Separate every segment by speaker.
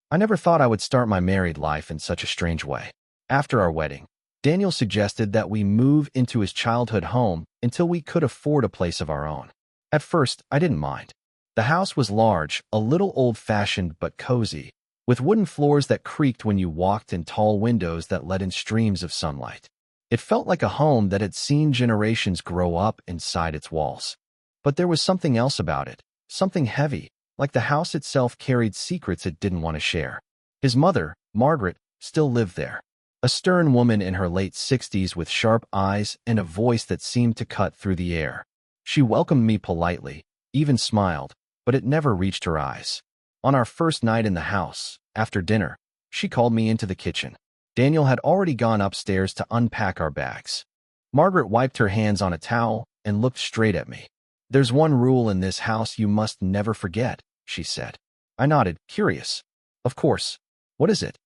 Speaker 1: I never thought I would start my married life in such a strange way. After our wedding, Daniel suggested that we move into his childhood home until we could afford a place of our own. At first, I didn't mind. The house was large, a little old-fashioned but cozy, with wooden floors that creaked when you walked and tall windows that let in streams of sunlight. It felt like a home that had seen generations grow up inside its walls. But there was something else about it, something heavy, like the house itself carried secrets it didn't want to share. His mother, Margaret, still lived there. A stern woman in her late 60s with sharp eyes and a voice that seemed to cut through the air. She welcomed me politely, even smiled, but it never reached her eyes. On our first night in the house, after dinner, she called me into the kitchen. Daniel had already gone upstairs to unpack our bags. Margaret wiped her hands on a towel and looked straight at me. "There's one rule in this house you must never forget," she said. I nodded, curious. "Of course. What is it?"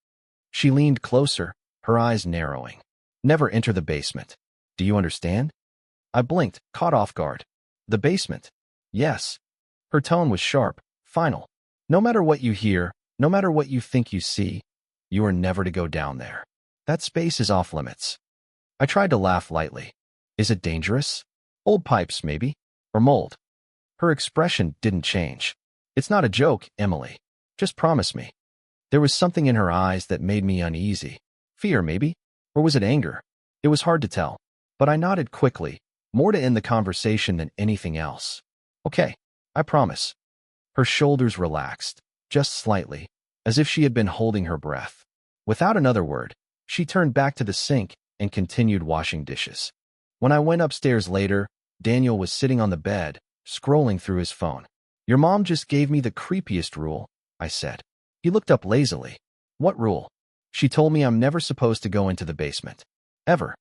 Speaker 1: She leaned closer, her eyes narrowing. "Never enter the basement. Do you understand?" I blinked, caught off guard. "The basement?" "Yes." Her tone was sharp, final. "No matter what you hear, no matter what you think you see, you are never to go down there. That space is off limits." I tried to laugh lightly. "Is it dangerous? Old pipes, maybe? Or mold?" Her expression didn't change. "It's not a joke, Emily. Just promise me." There was something in her eyes that made me uneasy. Fear, maybe? Or was it anger? It was hard to tell. But I nodded quickly, more to end the conversation than anything else. "Okay, I promise." Her shoulders relaxed, just slightly, as if she had been holding her breath. Without another word, she turned back to the sink and continued washing dishes. When I went upstairs later, Daniel was sitting on the bed, scrolling through his phone. "Your mom just gave me the creepiest rule," I said. He looked up lazily. "What rule?" "She told me I'm never supposed to go into the basement. Ever."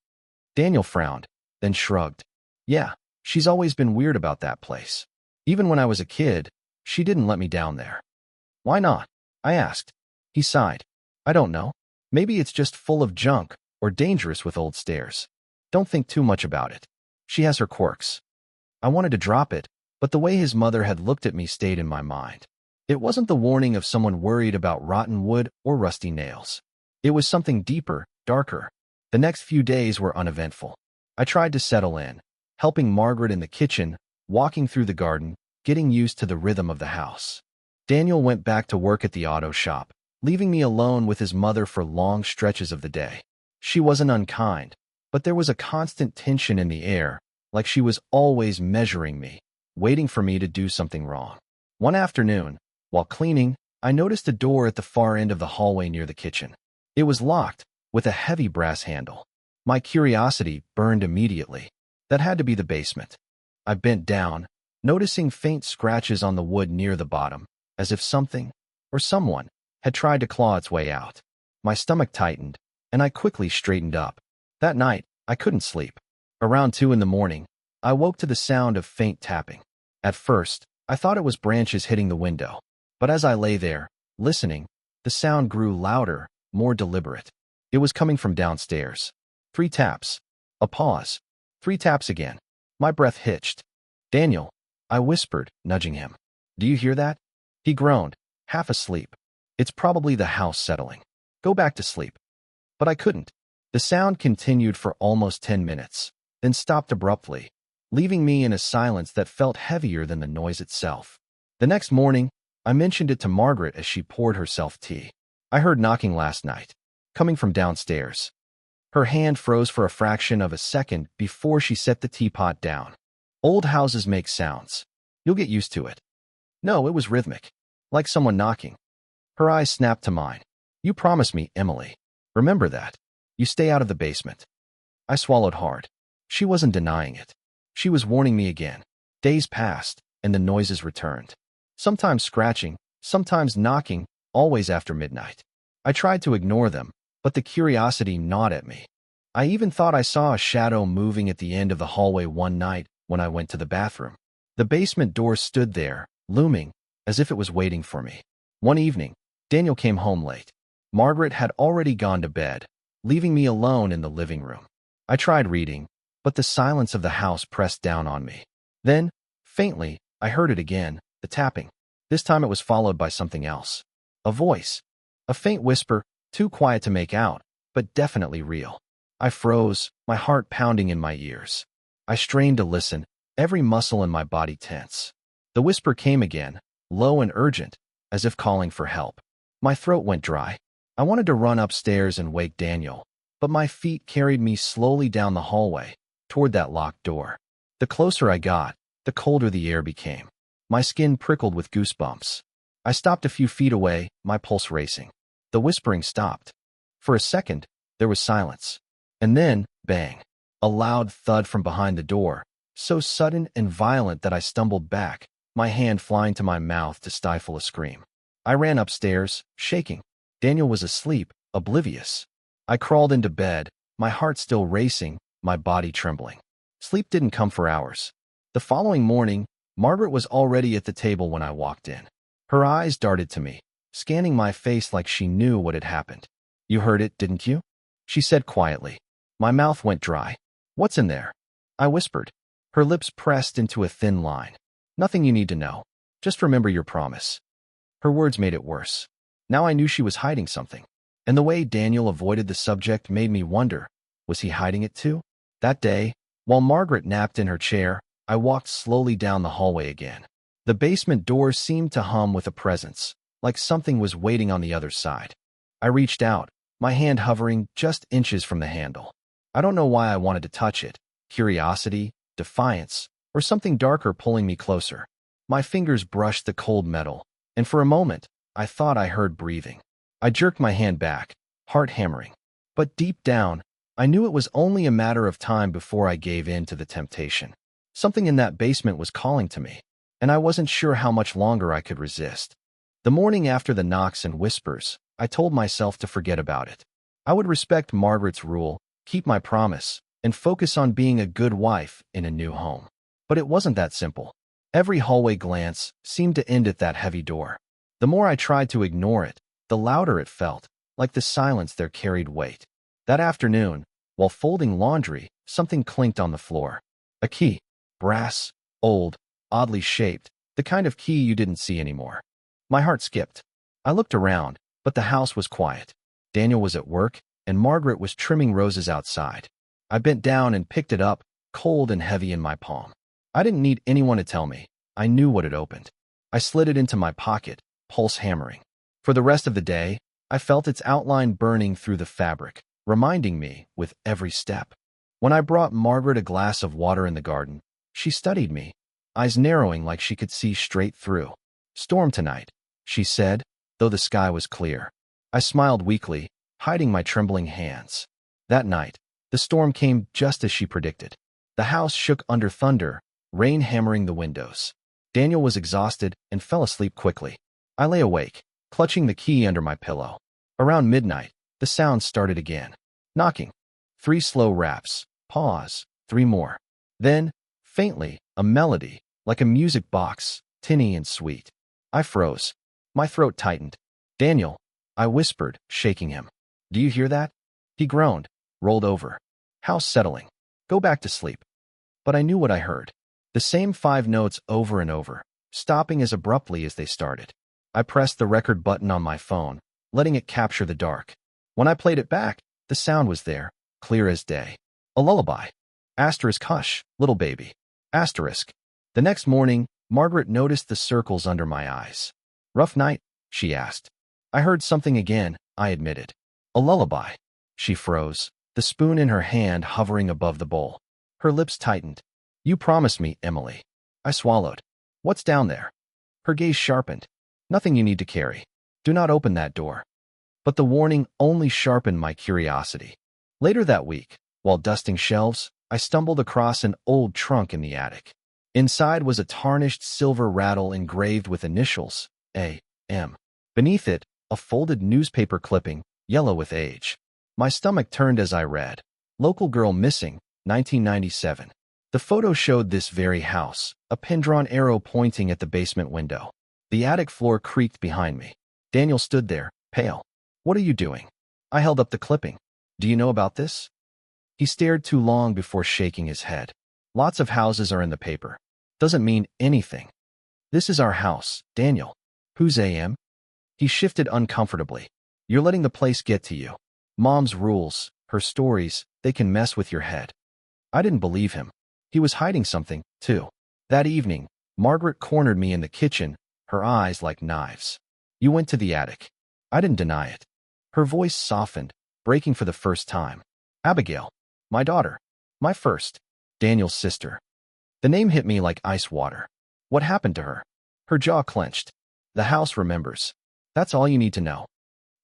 Speaker 1: Daniel frowned, then shrugged. "Yeah, she's always been weird about that place. Even when I was a kid, she didn't let me down there." "Why not?" I asked. He sighed. "I don't know. Maybe it's just full of junk or dangerous with old stairs. Don't think too much about it. She has her quirks." I wanted to drop it, but the way his mother had looked at me stayed in my mind. It wasn't the warning of someone worried about rotten wood or rusty nails. It was something deeper, darker. The next few days were uneventful. I tried to settle in, helping Margaret in the kitchen, walking through the garden, getting used to the rhythm of the house. Daniel went back to work at the auto shop, leaving me alone with his mother for long stretches of the day. She wasn't unkind, but there was a constant tension in the air, like she was always measuring me, waiting for me to do something wrong. One afternoon, while cleaning, I noticed a door at the far end of the hallway near the kitchen. It was locked, with a heavy brass handle. My curiosity burned immediately. That had to be the basement. I bent down, noticing faint scratches on the wood near the bottom, as if something, or someone, had tried to claw its way out. My stomach tightened, and I quickly straightened up. That night, I couldn't sleep. Around 2 in the morning, I woke to the sound of faint tapping. At first, I thought it was branches hitting the window. But as I lay there, listening, the sound grew louder, more deliberate. It was coming from downstairs. 3 taps. A pause. 3 taps again. My breath hitched. "Daniel," I whispered, nudging him. "Do you hear that?" He groaned, half asleep. "It's probably the house settling. Go back to sleep." But I couldn't. The sound continued for almost 10 minutes, then stopped abruptly, leaving me in a silence that felt heavier than the noise itself. The next morning, I mentioned it to Margaret as she poured herself tea. "I heard knocking last night, coming from downstairs." Her hand froze for a fraction of a second before she set the teapot down. "Old houses make sounds. You'll get used to it." "No, it was rhythmic, like someone knocking." Her eyes snapped to mine. "You promised me, Emily. Remember that. You stay out of the basement." I swallowed hard. She wasn't denying it. She was warning me again. Days passed, and the noises returned. Sometimes scratching, sometimes knocking, always after midnight. I tried to ignore them, but the curiosity gnawed at me. I even thought I saw a shadow moving at the end of the hallway one night when I went to the bathroom. The basement door stood there, looming, as if it was waiting for me. One evening, Daniel came home late. Margaret had already gone to bed, leaving me alone in the living room. I tried reading, but the silence of the house pressed down on me. Then, faintly, I heard it again, the tapping. This time it was followed by something else. A voice. A faint whisper, too quiet to make out, but definitely real. I froze, my heart pounding in my ears. I strained to listen, every muscle in my body tense. The whisper came again, low and urgent, as if calling for help. My throat went dry. I wanted to run upstairs and wake Daniel, but my feet carried me slowly down the hallway, toward that locked door. The closer I got, the colder the air became. My skin prickled with goosebumps. I stopped a few feet away, my pulse racing. The whispering stopped. For a second, there was silence. And then, bang, a loud thud from behind the door, so sudden and violent that I stumbled back, my hand flying to my mouth to stifle a scream. I ran upstairs, shaking. Daniel was asleep, oblivious. I crawled into bed, my heart still racing, my body trembling. Sleep didn't come for hours. The following morning, Margaret was already at the table when I walked in. Her eyes darted to me, scanning my face like she knew what had happened. "You heard it, didn't you?" she said quietly. My mouth went dry. "What's in there?" I whispered. Her lips pressed into a thin line. "Nothing you need to know. Just remember your promise." Her words made it worse. Now I knew she was hiding something. And the way Daniel avoided the subject made me wonder, was he hiding it too? That day, while Margaret napped in her chair, I walked slowly down the hallway again. The basement door seemed to hum with a presence, like something was waiting on the other side. I reached out, my hand hovering just inches from the handle. I don't know why I wanted to touch it, curiosity, defiance, or something darker pulling me closer. My fingers brushed the cold metal, and for a moment, I thought I heard breathing. I jerked my hand back, heart hammering. But deep down, I knew it was only a matter of time before I gave in to the temptation. Something in that basement was calling to me, and I wasn't sure how much longer I could resist. The morning after the knocks and whispers, I told myself to forget about it. I would respect Margaret's rule, keep my promise, and focus on being a good wife in a new home. But it wasn't that simple. Every hallway glance seemed to end at that heavy door. The more I tried to ignore it, the louder it felt, like the silence there carried weight. That afternoon, while folding laundry, something clinked on the floor. A key. Brass, old, oddly shaped, the kind of key you didn't see anymore. My heart skipped. I looked around, but the house was quiet. Daniel was at work, and Margaret was trimming roses outside. I bent down and picked it up, cold and heavy in my palm. I didn't need anyone to tell me. I knew what had opened. I slid it into my pocket, pulse hammering. For the rest of the day, I felt its outline burning through the fabric, reminding me with every step. When I brought Margaret a glass of water in the garden, she studied me, eyes narrowing like she could see straight through. "Storm tonight," she said, though the sky was clear. I smiled weakly, hiding my trembling hands. That night, the storm came just as she predicted. The house shook under thunder, rain hammering the windows. Daniel was exhausted and fell asleep quickly. I lay awake, clutching the key under my pillow. Around midnight, the sound started again. Knocking. 3 slow raps. Pause. 3 more. Then, faintly, a melody, like a music box, tinny and sweet. I froze. My throat tightened. "Daniel," I whispered, shaking him. "Do you hear that?" He groaned, rolled over. "How settling. Go back to sleep." But I knew what I heard. The same 5 notes over and over, stopping as abruptly as they started. I pressed the record button on my phone, letting it capture the dark. When I played it back, the sound was there, clear as day. A lullaby. Asterisk hush, little baby. Asterisk. The next morning, Margaret noticed the circles under my eyes. "Rough night?" she asked. I heard something again, I admitted. "A lullaby." She froze, the spoon in her hand hovering above the bowl. Her lips tightened. "You promised me, Emily." I swallowed. "What's down there?" Her gaze sharpened. "Nothing you need to carry. Do not open that door." But the warning only sharpened my curiosity. Later that week, while dusting shelves, I stumbled across an old trunk in the attic. Inside was a tarnished silver rattle engraved with initials, A.M. Beneath it, a folded newspaper clipping, yellow with age. My stomach turned as I read. "Local girl missing, 1997. The photo showed this very house, a pin-drawn arrow pointing at the basement window. The attic floor creaked behind me. Daniel stood there, pale. "What are you doing?" I held up the clipping. "Do you know about this?" He stared too long before shaking his head. "Lots of houses are in the paper. Doesn't mean anything. This is our house, Daniel." "Who's A.M.?" He shifted uncomfortably. You're letting the place get to you. Mom's rules, her stories, they can mess with your head. I didn't believe him. He was hiding something, too. That evening, Margaret cornered me in the kitchen, her eyes like knives. You went to the attic. I didn't deny it. Her voice softened, breaking for the first time. Abigail. My daughter. My first. Daniel's sister. The name hit me like ice water. What happened to her? Her jaw clenched. The house remembers. That's all you need to know.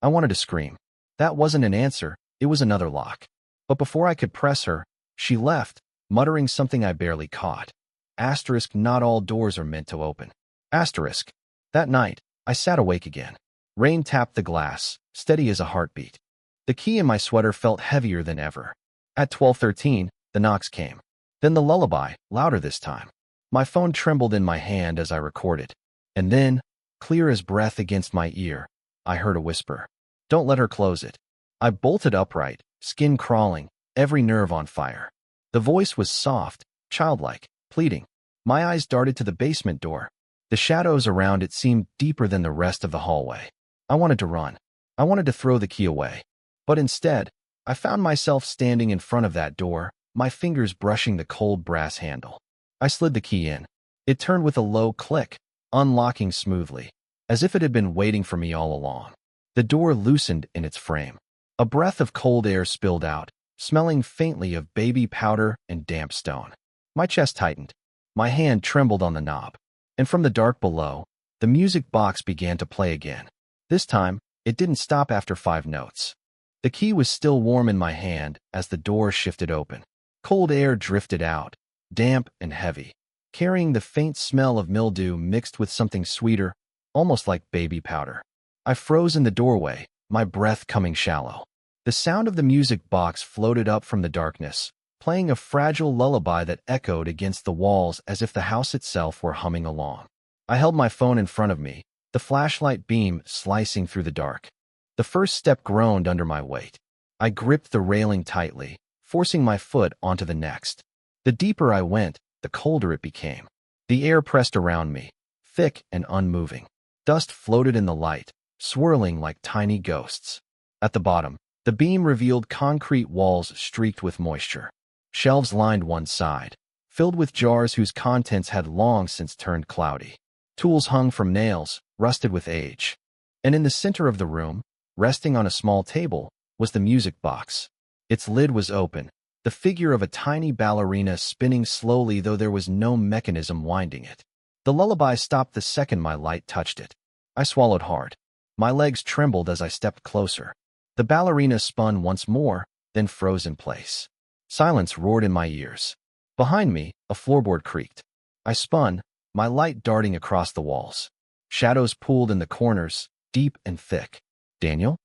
Speaker 1: I wanted to scream. That wasn't an answer, it was another lock. But before I could press her, she left, muttering something I barely caught. Asterisk, not all doors are meant to open. Asterisk. That night, I sat awake again. Rain tapped the glass, steady as a heartbeat. The key in my sweater felt heavier than ever. At 12:13, the knocks came. Then the lullaby, louder this time. My phone trembled in my hand as I recorded. And then, clear as breath against my ear, I heard a whisper. Don't let her close it. I bolted upright, skin crawling, every nerve on fire. The voice was soft, childlike, pleading. My eyes darted to the basement door. The shadows around it seemed deeper than the rest of the hallway. I wanted to run. I wanted to throw the key away. But instead, I found myself standing in front of that door, my fingers brushing the cold brass handle. I slid the key in. It turned with a low click, unlocking smoothly, as if it had been waiting for me all along. The door loosened in its frame. A breath of cold air spilled out, smelling faintly of baby powder and damp stone. My chest tightened. My hand trembled on the knob. And from the dark below, the music box began to play again. This time, it didn't stop after 5 notes. The key was still warm in my hand as the door shifted open. Cold air drifted out, damp and heavy, carrying the faint smell of mildew mixed with something sweeter, almost like baby powder. I froze in the doorway, my breath coming shallow. The sound of the music box floated up from the darkness, playing a fragile lullaby that echoed against the walls as if the house itself were humming along. I held my phone in front of me, the flashlight beam slicing through the dark. The first step groaned under my weight. I gripped the railing tightly, forcing my foot onto the next. The deeper I went, the colder it became. The air pressed around me, thick and unmoving. Dust floated in the light, swirling like tiny ghosts. At the bottom, the beam revealed concrete walls streaked with moisture. Shelves lined one side, filled with jars whose contents had long since turned cloudy. Tools hung from nails, rusted with age. And in the center of the room, resting on a small table, was the music box. Its lid was open, the figure of a tiny ballerina spinning slowly, though there was no mechanism winding it. The lullaby stopped the second my light touched it. I swallowed hard. My legs trembled as I stepped closer. The ballerina spun once more, then froze in place. Silence roared in my ears. Behind me, a floorboard creaked. I spun, my light darting across the walls. Shadows pooled in the corners, deep and thick. Daniel?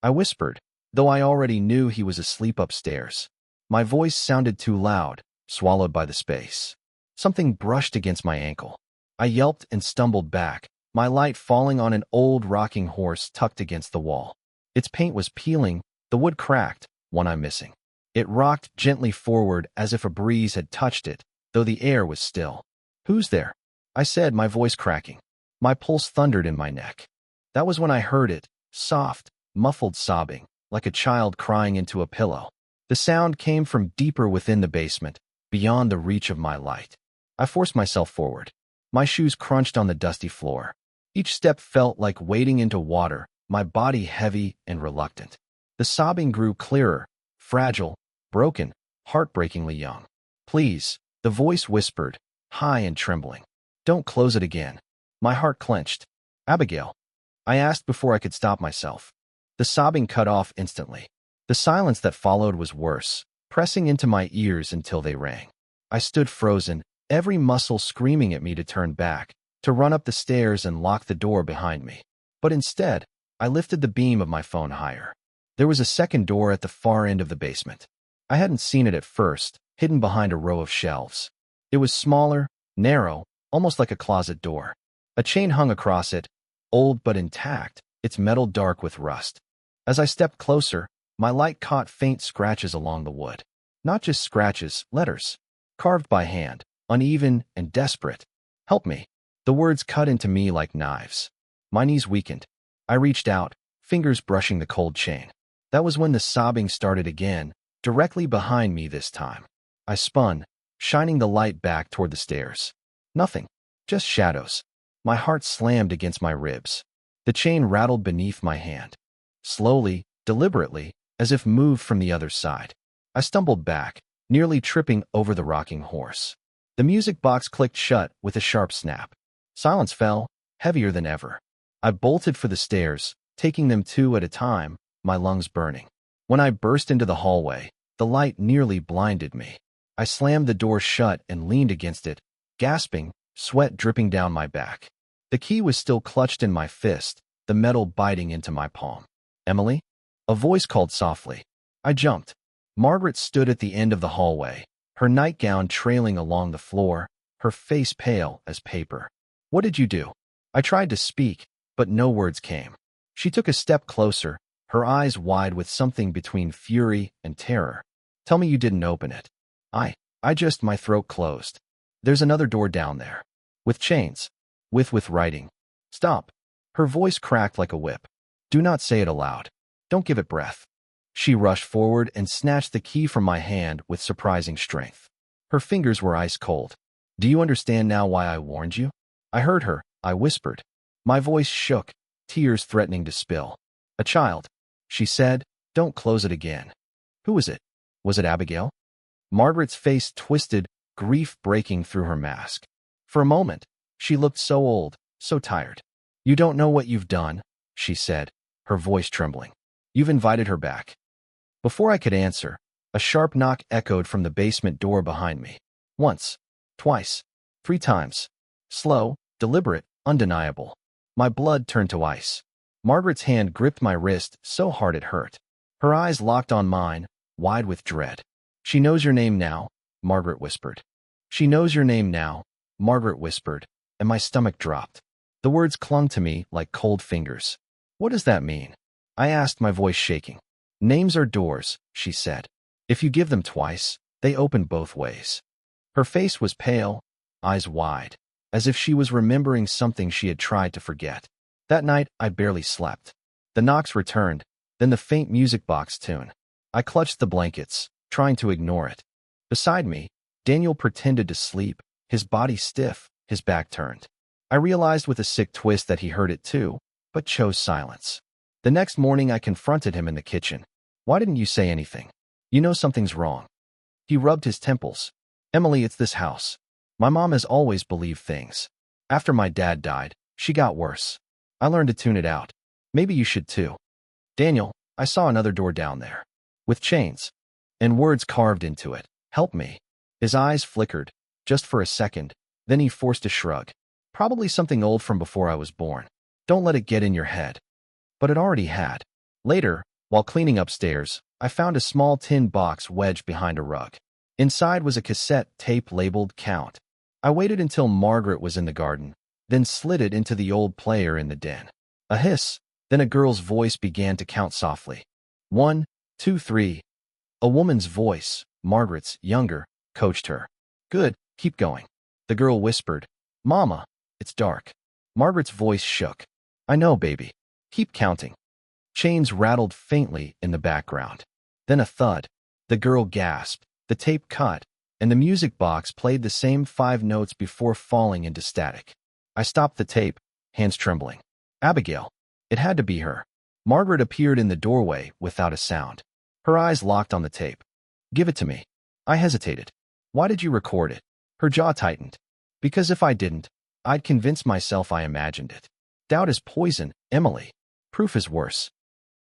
Speaker 1: I whispered, though I already knew he was asleep upstairs. My voice sounded too loud, swallowed by the space. Something brushed against my ankle. I yelped and stumbled back, my light falling on an old rocking horse tucked against the wall. Its paint was peeling, the wood cracked, one eye missing. It rocked gently forward as if a breeze had touched it, though the air was still. Who's there? I said, my voice cracking. My pulse thundered in my neck. That was when I heard it, soft, muffled sobbing, like a child crying into a pillow. The sound came from deeper within the basement, beyond the reach of my light. I forced myself forward. My shoes crunched on the dusty floor. Each step felt like wading into water, my body heavy and reluctant. The sobbing grew clearer, fragile, broken, heartbreakingly young. Please, the voice whispered, high and trembling. Don't close it again. My heart clenched. Abigail. I asked before I could stop myself. The sobbing cut off instantly. The silence that followed was worse, pressing into my ears until they rang. I stood frozen, every muscle screaming at me to turn back, to run up the stairs and lock the door behind me. But instead, I lifted the beam of my phone higher. There was a second door at the far end of the basement. I hadn't seen it at first, hidden behind a row of shelves. It was smaller, narrow, almost like a closet door. A chain hung across it, old but intact, its metal dark with rust. As I stepped closer, my light caught faint scratches along the wood. Not just scratches, letters. Carved by hand, uneven and desperate. Help me. The words cut into me like knives. My knees weakened. I reached out, fingers brushing the cold chain. That was when the sobbing started again, directly behind me this time. I spun, shining the light back toward the stairs. Nothing, just shadows. My heart slammed against my ribs. The chain rattled beneath my hand. Slowly, deliberately, as if moved from the other side. I stumbled back, nearly tripping over the rocking horse. The music box clicked shut with a sharp snap. Silence fell, heavier than ever. I bolted for the stairs, taking them two at a time, my lungs burning. When I burst into the hallway, the light nearly blinded me. I slammed the door shut and leaned against it, gasping, sweat dripping down my back. The key was still clutched in my fist, the metal biting into my palm. "Emily?" A voice called softly. I jumped. Margaret stood at the end of the hallway, her nightgown trailing along the floor, her face pale as paper. "What did you do?" I tried to speak, but no words came. She took a step closer, her eyes wide with something between fury and terror. "Tell me you didn't open it." My throat closed. "There's another door down there. With chains. With writing." "Stop." Her voice cracked like a whip. "Do not say it aloud. Don't give it breath." She rushed forward and snatched the key from my hand with surprising strength. Her fingers were ice cold. "Do you understand now why I warned you?" I heard her, I whispered. My voice shook, tears threatening to spill. "A child," she said. "Don't close it again." "Who was it? Was it Abigail?" Margaret's face twisted, grief breaking through her mask. For a moment, she looked so old, so tired. "You don't know what you've done," she said, her voice trembling. "You've invited her back." Before I could answer, a sharp knock echoed from the basement door behind me. Once, twice, 3 times. Slow, deliberate, undeniable. My blood turned to ice. Margaret's hand gripped my wrist so hard it hurt. Her eyes locked on mine, wide with dread. "She knows your name now," Margaret whispered. "She knows your name now," Margaret whispered, and my stomach dropped. The words clung to me like cold fingers. "What does that mean?" I asked, my voice shaking. "Names are doors," she said. "If you give them twice, they open both ways." Her face was pale, eyes wide, as if she was remembering something she had tried to forget. That night, I barely slept. The knocks returned, then the faint music box tune. I clutched the blankets, trying to ignore it. Beside me, Daniel pretended to sleep, his body stiff, his back turned. I realized with a sick twist that he heard it too, but chose silence. The next morning, I confronted him in the kitchen. "Why didn't you say anything? You know something's wrong." He rubbed his temples. "Emily, it's this house. My mom has always believed things. After my dad died, she got worse. I learned to tune it out. Maybe you should too." "Daniel, I saw another door down there. With chains. And words carved into it. Help me." His eyes flickered, just for a second, then he forced a shrug. "Probably something old from before I was born. Don't let it get in your head." But it already had. Later, while cleaning upstairs, I found a small tin box wedged behind a rug. Inside was a cassette tape labeled Count. I waited until Margaret was in the garden, then slid it into the old player in the den. A hiss, then a girl's voice began to count softly. 1, 2, 3. A woman's voice, Margaret's, younger, coached her. "Good, keep going." The girl whispered, "Mama, it's dark." Margaret's voice shook. "I know, baby. Keep counting." Chains rattled faintly in the background. Then a thud. The girl gasped, the tape cut, and the music box played the same 5 notes before falling into static. I stopped the tape, hands trembling. Abigail. It had to be her. Margaret appeared in the doorway without a sound. Her eyes locked on the tape. "Give it to me." I hesitated. "Why did you record it?" Her jaw tightened. "Because if I didn't, I'd convince myself I imagined it. Doubt is poison, Emily. Proof is worse."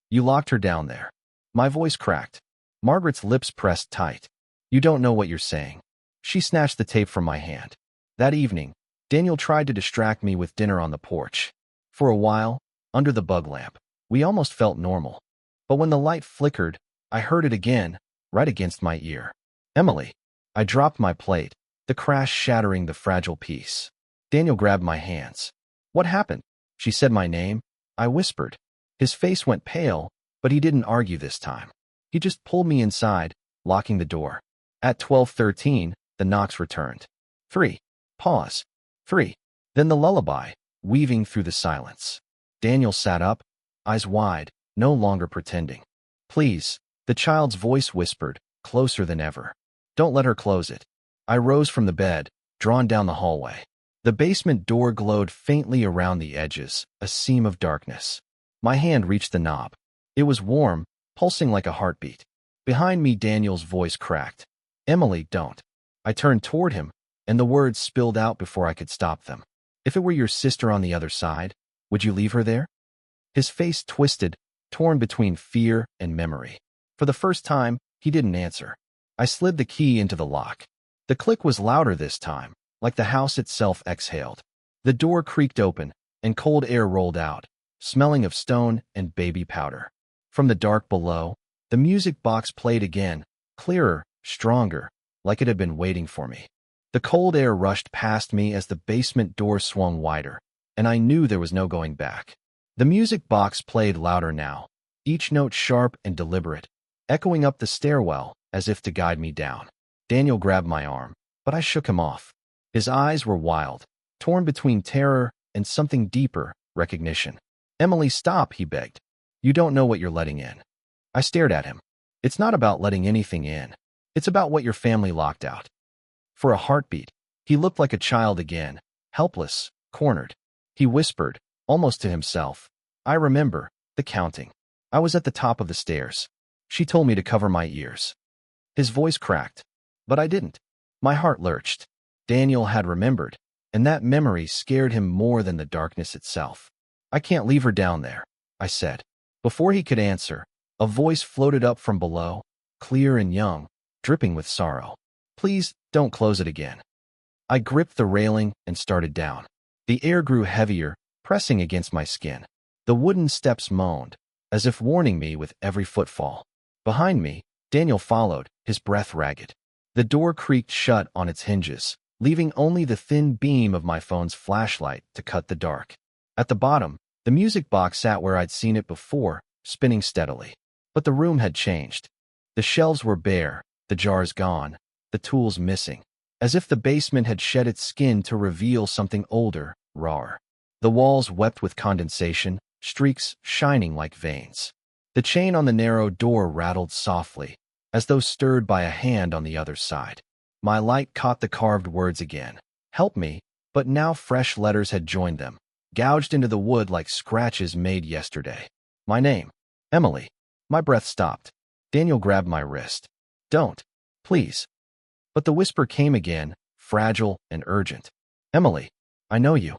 Speaker 1: "You locked her down there." My voice cracked. Margaret's lips pressed tight. "You don't know what you're saying." She snatched the tape from my hand. That evening, Daniel tried to distract me with dinner on the porch. For a while, under the bug lamp, we almost felt normal. But when the light flickered, I heard it again, right against my ear. "Emily." I dropped my plate, the crash shattering the fragile piece. Daniel grabbed my hands. "What happened?" She said my name. I whispered. His face went pale, but he didn't argue this time. He just pulled me inside, locking the door. At 12:13, the knocks returned. 3. Pause. 3. Then the lullaby, weaving through the silence. Daniel sat up, eyes wide, no longer pretending. Please, the child's voice whispered, closer than ever. Don't let her close it. I rose from the bed, drawn down the hallway. The basement door glowed faintly around the edges, a seam of darkness. My hand reached the knob. It was warm, pulsing like a heartbeat. Behind me, Daniel's voice cracked. Emily, don't. I turned toward him, and the words spilled out before I could stop them. If it were your sister on the other side, would you leave her there? His face twisted, torn between fear and memory. For the first time, he didn't answer. I slid the key into the lock. The click was louder this time, like the house itself exhaled. The door creaked open, and cold air rolled out, smelling of stone and baby powder. From the dark below, the music box played again, clearer, stronger, like it had been waiting for me. The cold air rushed past me as the basement door swung wider, and I knew there was no going back. The music box played louder now, each note sharp and deliberate, echoing up the stairwell as if to guide me down. Daniel grabbed my arm, but I shook him off. His eyes were wild, torn between terror and something deeper, recognition. Emily, stop, he begged. You don't know what you're letting in. I stared at him. It's not about letting anything in. It's about what your family locked out. For a heartbeat, he looked like a child again, helpless, cornered. He whispered, almost to himself, I remember, the counting. I was at the top of the stairs. She told me to cover my ears. His voice cracked, but I didn't. My heart lurched. Daniel had remembered, and that memory scared him more than the darkness itself. I can't leave her down there, I said. Before he could answer, a voice floated up from below, clear and young, dripping with sorrow. Please, don't close it again. I gripped the railing and started down. The air grew heavier, pressing against my skin. The wooden steps moaned, as if warning me with every footfall. Behind me, Daniel followed, his breath ragged. The door creaked shut on its hinges, leaving only the thin beam of my phone's flashlight to cut the dark. At the bottom, the music box sat where I'd seen it before, spinning steadily. But the room had changed. The shelves were bare, the jars gone, the tools missing, as if the basement had shed its skin to reveal something older, rawer. The walls wept with condensation, streaks shining like veins. The chain on the narrow door rattled softly, as though stirred by a hand on the other side. My light caught the carved words again. Help me, but now fresh letters had joined them, gouged into the wood like scratches made yesterday. My name, Emily. My breath stopped. Daniel grabbed my wrist. Don't, please. But the whisper came again, fragile and urgent. Emily, I know you.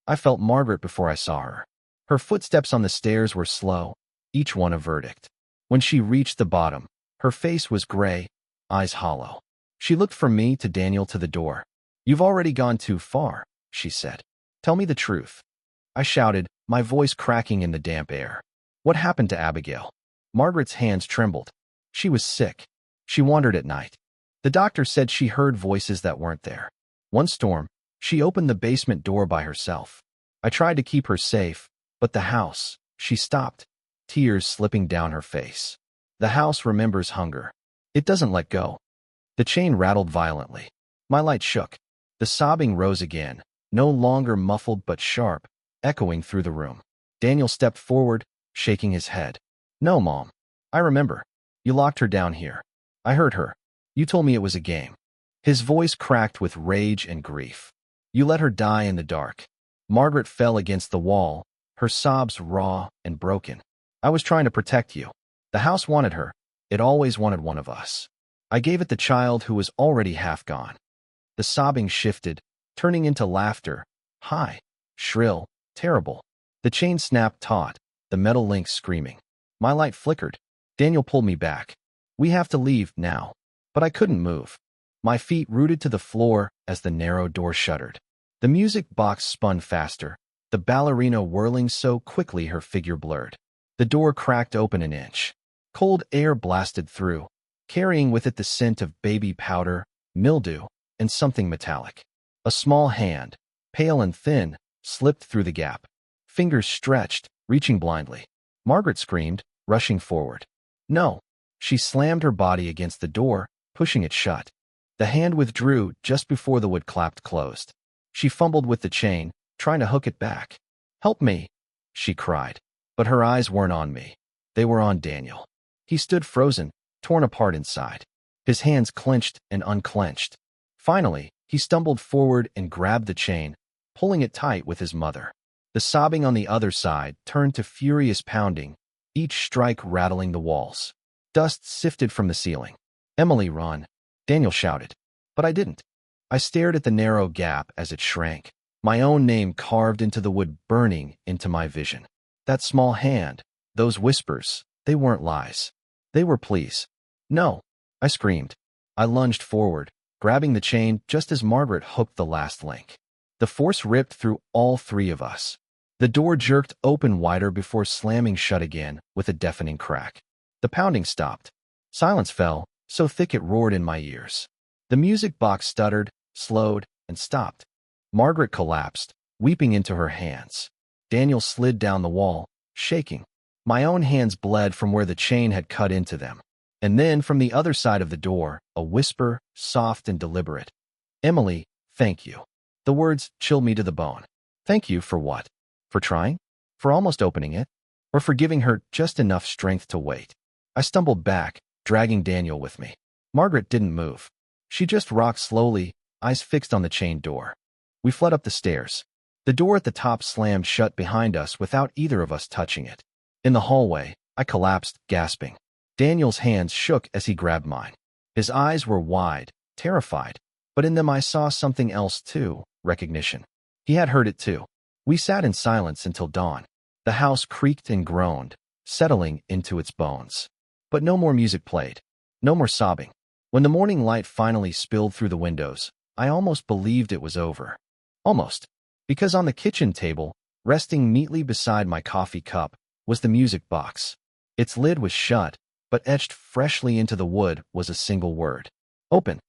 Speaker 1: I felt Margaret before I saw her. Her footsteps on the stairs were slow, each one a verdict. When she reached the bottom, her face was gray, eyes hollow. She looked from me to Daniel to the door. You've already gone too far, she said. Tell me the truth. I shouted, my voice cracking in the damp air. What happened to Abigail? Margaret's hands trembled. She was sick. She wandered at night. The doctor said she heard voices that weren't there. One storm, she opened the basement door by herself. I tried to keep her safe, but the house, she stopped, tears slipping down her face. The house remembers hunger. It doesn't let go. The chain rattled violently. My light shook. The sobbing rose again, no longer muffled but sharp, echoing through the room. Daniel stepped forward, shaking his head. No, Mom. I remember. You locked her down here. I heard her. You told me it was a game. His voice cracked with rage and grief. You let her die in the dark. Margaret fell against the wall, her sobs raw and broken. I was trying to protect you. The house wanted her. It always wanted one of us. I gave it the child who was already half gone. The sobbing shifted, turning into laughter, high, shrill, terrible. The chain snapped taut, the metal links screaming. My light flickered. Daniel pulled me back. We have to leave now. But I couldn't move. My feet rooted to the floor as the narrow door shuttered. The music box spun faster, the ballerina whirling so quickly her figure blurred. The door cracked open an inch. Cold air blasted through, carrying with it the scent of baby powder, mildew, and something metallic. A small hand, pale and thin, slipped through the gap. Fingers stretched, reaching blindly. Margaret screamed, rushing forward. No. She slammed her body against the door, pushing it shut. The hand withdrew just before the wood clapped closed. She fumbled with the chain, trying to hook it back. Help me, she cried. But her eyes weren't on me. They were on Daniel. He stood frozen, torn apart inside. His hands clenched and unclenched. Finally, he stumbled forward and grabbed the chain, pulling it tight with his mother. The sobbing on the other side turned to furious pounding, each strike rattling the walls. Dust sifted from the ceiling. "Emily, run!" Daniel shouted. But I didn't. I stared at the narrow gap as it shrank, my own name carved into the wood burning into my vision. That small hand, those whispers, they weren't lies. They were pleas. "No!" I screamed. I lunged forward, grabbing the chain just as Margaret hooked the last link. The force ripped through all three of us. The door jerked open wider before slamming shut again with a deafening crack. The pounding stopped. Silence fell, so thick it roared in my ears. The music box stuttered, slowed, and stopped. Margaret collapsed, weeping into her hands. Daniel slid down the wall, shaking. My own hands bled from where the chain had cut into them. And then, from the other side of the door, a whisper, soft and deliberate. "Emily, thank you." The words chilled me to the bone. Thank you for what? For trying? For almost opening it? Or for giving her just enough strength to wait? I stumbled back, dragging Daniel with me. Margaret didn't move. She just rocked slowly, eyes fixed on the chained door. We fled up the stairs. The door at the top slammed shut behind us without either of us touching it. In the hallway, I collapsed, gasping. Daniel's hands shook as he grabbed mine. His eyes were wide, terrified, but in them I saw something else too, recognition. He had heard it too. We sat in silence until dawn. The house creaked and groaned, settling into its bones. But no more music played. No more sobbing. When the morning light finally spilled through the windows, I almost believed it was over. Almost. Because on the kitchen table, resting neatly beside my coffee cup, was the music box. Its lid was shut, but etched freshly into the wood was a single word. Open.